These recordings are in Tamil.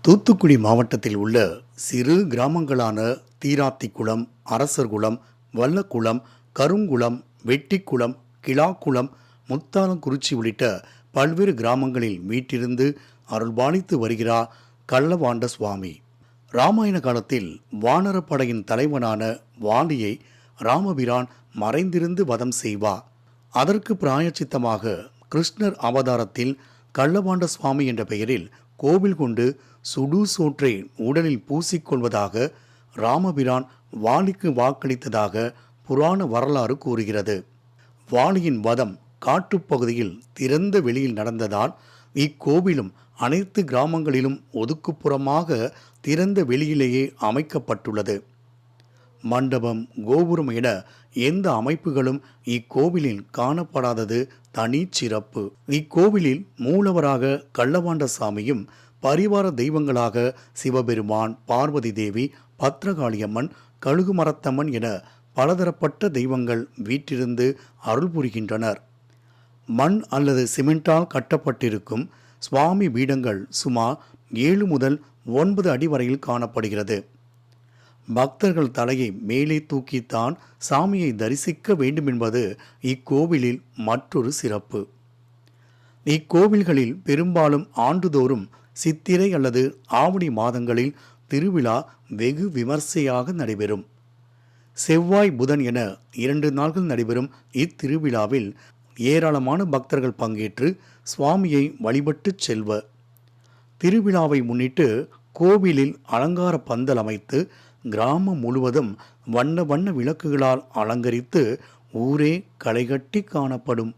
தூத்துக்குடி மாவட்டத்தில் உள்ள சிறு கிராமங்களான தீராத்திக்குளம், அரசர்குளம், வல்லக்குளம், கருங்குளம், வெட்டிக்குளம், கிளாக்குளம், முத்தாலங்குறிச்சி உள்ளிட்ட பல்வேறு கிராமங்களில் வீற்றிருந்து அருள்பாலித்து வருகிறார் கள்ளவாண்ட சுவாமி. ராமாயண காலத்தில் வானரப்படையின் தலைவனான வாலியை ராமபிரான் மறைந்திருந்து வதம் செய்வார். அதற்கு பிராயச்சித்தமாக கிருஷ்ணர் அவதாரத்தில் கள்ளவாண்ட சுவாமி என்ற பெயரில் கோவில் கொண்டு சுடு சோற்றை உடலில் பூசிக்கொள்வதாக ராமபிரான் வாலிக்கு வாக்களித்ததாக புராண வரலாறு கூறுகிறது. வாலியின் வதம் காட்டுப்பகுதியில் திறந்த வெளியில் நடந்ததால் இக்கோவிலும் அனைத்து கிராமங்களிலும் ஒதுக்குப்புறமாக திறந்த வெளியிலேயே அமைக்கப்பட்டுள்ளது. மண்டபம், கோபுரம் என எந்த அமைப்புகளும் இக்கோவிலில் காணப்படாதது தனி சிறப்பு. இக்கோவிலில் மூலவராக கள்ளவாண்ட சாமியும் பரிவார தெய்வங்களாக சிவபெருமான், பார்வதி தேவி, பத்ரகாளியம்மன், கழுகுமரத்தம்மன் என பலதரப்பட்ட தெய்வங்கள் வீற்றிருந்து அருள் புரிகின்றனர். மண் அல்லது சிமெண்டால் கட்டப்பட்டிருக்கும் சுவாமி பீடங்கள் சுமார் 7 முதல் 9 அடி வரையில் காணப்படுகிறது. பக்தர்கள் தலையை மேலே தூக்கித்தான் சாமியை தரிசிக்க வேண்டுமென்பது இக்கோவிலில் மற்றொரு சிறப்பு. இக்கோவில்களில் பெரும்பாலும் ஆண்டுதோறும் சித்திரை அல்லது ஆவணி மாதங்களில் திருவிழா வெகு விமர்சையாக நடைபெறும். செவ்வாய், புதன் என 2 நாட்கள் நடைபெறும் இத்திருவிழாவில் ஏராளமான பக்தர்கள் பங்கேற்று சுவாமியை வழிபட்டு செல்வர். திருவிழாவை முன்னிட்டு கோவிலில் அலங்கார பந்தல் அமைத்து கிராமம் முழுவதும் வண்ண வண்ண விளக்குகளால் அலங்கரித்து ஊரே களைகட்டி காணப்படும்.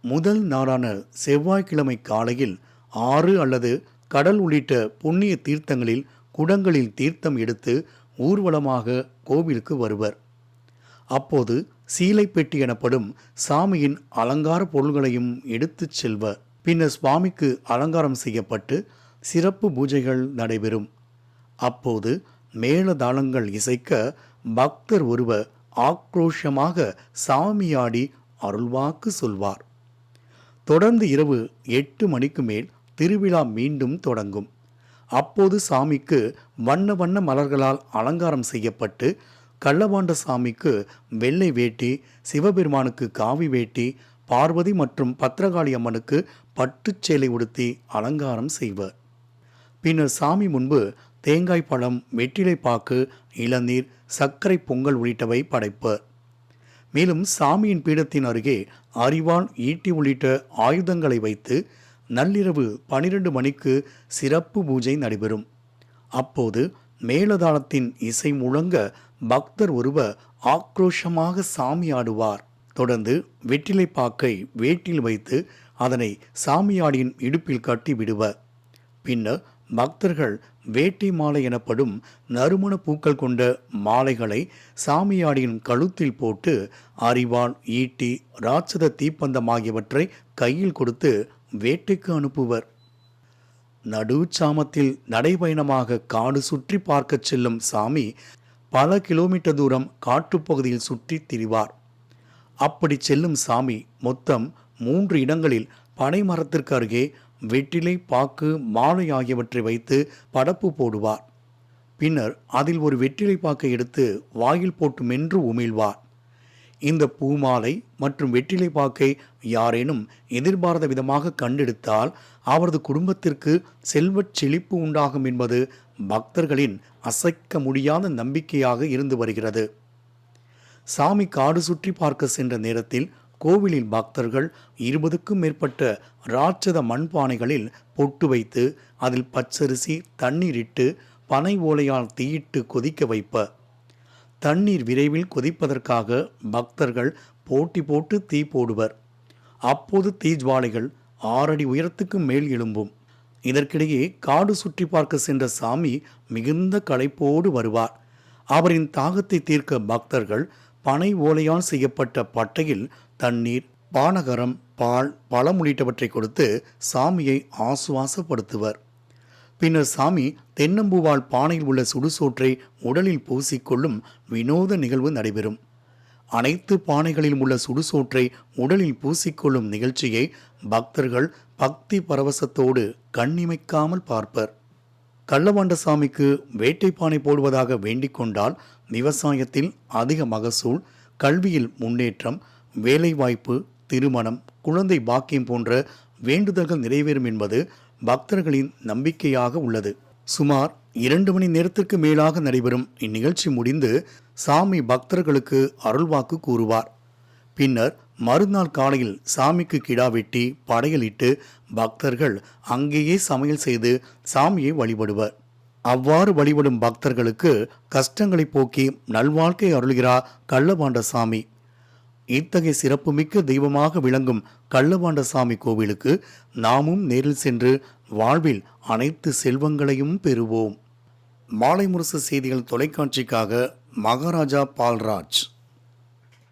முதல் நாளான செவ்வாய்க்கிழமை காலையில் ஆறு அல்லது கடல் உள்ளிட்ட புண்ணிய தீர்த்தங்களில் குடங்களில் தீர்த்தம் எடுத்து ஊர்வலமாக கோவிலுக்கு வருவர். அப்போது சீலைப்பெட்டி எனப்படும் சாமியின் அலங்கார பொருள்களையும் எடுத்துச் செல்வர். பின்னர் சுவாமிக்கு அலங்காரம் செய்யப்பட்டு சிறப்பு பூஜைகள் நடைபெறும். அப்போது மேளதாளங்கள் இசைக்க பக்தர் ஒருவர் ஆக்ரோஷமாக சாமியாடி அருள்வாக்கு சொல்வார். தொடர்ந்து இரவு 8 மணிக்கு மேல் திருவிழா மீண்டும் தொடங்கும். அப்போது சாமிக்கு வண்ண வண்ண மலர்களால் அலங்காரம் செய்யப்பட்டு கள்ளவாண்ட சாமிக்கு வெள்ளை வேட்டி, சிவபெருமானுக்கு காவி வேட்டி, பார்வதி மற்றும் பத்ரகாளி அம்மனுக்கு பட்டுச்சேலை உடுத்தி அலங்காரம் செய்வர். பின்னர் சாமி முன்பு தேங்காய் பழம், வெற்றிலைப்பாக்கு, இளநீர், சர்க்கரை பொங்கல் உள்ளிட்டவை படைப்பர். மேலும் சாமியின் பீடத்தின் அருகே அரிவாள், ஈட்டி உள்ளிட்ட ஆயுதங்களை வைத்து நள்ளிரவு 12 மணிக்கு சிறப்பு பூஜை நடைபெறும். அப்போது மேளதாளத்தின் இசை முழங்க பக்தர் ஒருவர் ஆக்ரோஷமாக சாமி ஆடுவார். தொடர்ந்து வெற்றிலைப்பாக்கை வேட்டில் வைத்து அதனை சாமியாடியின் இடுப்பில் கட்டி விடுவர். பின்னர் பக்தர்கள் வேட்டை மாலை எனப்படும் நறுமண பூக்கள் கொண்ட மாலைகளை சாமியாடியின் கழுத்தில் போட்டு அரிவாள், ஈட்டி, ராட்சத தீப்பந்தம் ஆகியவற்றை கையில் கொடுத்து வேட்டைக்கு அனுப்புவர். நடுச்சாமத்தில் நடைபயணமாக காடு சுற்றி பார்க்க செல்லும் சாமி பல கிலோமீட்டர் தூரம் காட்டுப்பகுதியில் சுற்றி திரிவார். அப்படி செல்லும் சாமி மொத்தம் 3 இடங்களில் பனை மரத்திற்கு அருகே வெற்றிலை, பாக்கு, மாலை ஆகியவற்றை வைத்து படப்பு போடுவார். பின்னர் அதில் ஒரு வெற்றிலை பாக்கை எடுத்து வாயில் போட்டு மென்று உமிழ்வார். இந்த பூமாலை மற்றும் வெற்றிலை பாக்கை யாரேனும் எதிர்பாராத விதமாக கண்டெடுத்தால் அவரது குடும்பத்திற்கு செல்வச் செழிப்பு உண்டாகும் என்பது பக்தர்களின் அசைக்க முடியாத நம்பிக்கையாக இருந்து வருகிறது. சாமி காடு சுற்றி பார்க்க சென்ற நேரத்தில் கோவிலில் பக்தர்கள் 20க்கும் மேற்பட்ட ராட்சத மண்பானைகளில் பொட்டு வைத்து அதில் பச்சரிசி, தண்ணீர் இட்டு பனை ஓலையால் தீயிட்டு கொதிக்க வைப்பர். தண்ணீர் விரைவில் கொதிப்பதற்காக பக்தர்கள் போட்டி போட்டு தீ போடுவர். அப்போது தீஜ்வாலைகள் 6 அடி உயரத்துக்கு மேல் எழும்பும். இதற்கிடையே காடு சுற்றி பார்க்க சென்ற சாமி மிகுந்த களைப்போடு வருவார். அவரின் தாகத்தை தீர்க்க பக்தர்கள் பனை ஓலையால் செய்யப்பட்ட பட்டையில் தண்ணீர், பானகரம், பால், பழம் உள்ளிட்டவற்றை கொடுத்து சாமியை ஆசுவாசப்படுத்துவர். பின்னர் சாமி தென்னம்பூவால் பானையில் உள்ள சுடுசோற்றை உடலில் பூசிக்கொள்ளும் வினோத நிகழ்வு நடைபெறும். அனைத்து பானைகளிலும் உள்ள சுடுசோற்றை உடலில் பூசிக்கொள்ளும் நிகழ்ச்சியை பக்தர்கள் பக்தி பரவசத்தோடு கண்ணிமைக்காமல் பார்ப்பர். கள்ளவாண்டசாமிக்கு வேட்டைப்பானை போடுவதாக வேண்டிக் கொண்டால் விவசாயத்தில் அதிக மகசூல், கல்வியில் முன்னேற்றம், வேலைவாய்ப்பு, திருமணம், குழந்தை பாக்கியம் போன்ற வேண்டுதல்கள் நிறைவேறும் என்பது பக்தர்களின் நம்பிக்கையாக உள்ளது. சுமார் 2 மணி நேரத்திற்கு மேலாக நடைபெறும் இந்நிகழ்ச்சி முடிந்து சாமி பக்தர்களுக்கு அருள்வாக்கு கூறுவார். பின்னர் மறுநாள் காலையில் சாமிக்கு கிடா வெட்டி படையலிட்டு பக்தர்கள் அங்கேயே சமையல் செய்து சாமியை வழிபடுவர். அவ்வாறு வழிபடும் பக்தர்களுக்கு கஷ்டங்களை போக்கி நல்வாழ்க்கை அருள்கிறார் கள்ளவாண்டசாமி. இத்தகைய சிறப்புமிக்க தெய்வமாக விளங்கும் கள்ளவாண்டசாமி கோவிலுக்கு நாமும் நேரில் சென்று வாழ்வில் அனைத்து செல்வங்களையும் பெறுவோம். மாலை முரசு செய்திகள் தொலைக்காட்சிக்காக மகாராஜா பால்ராஜ்.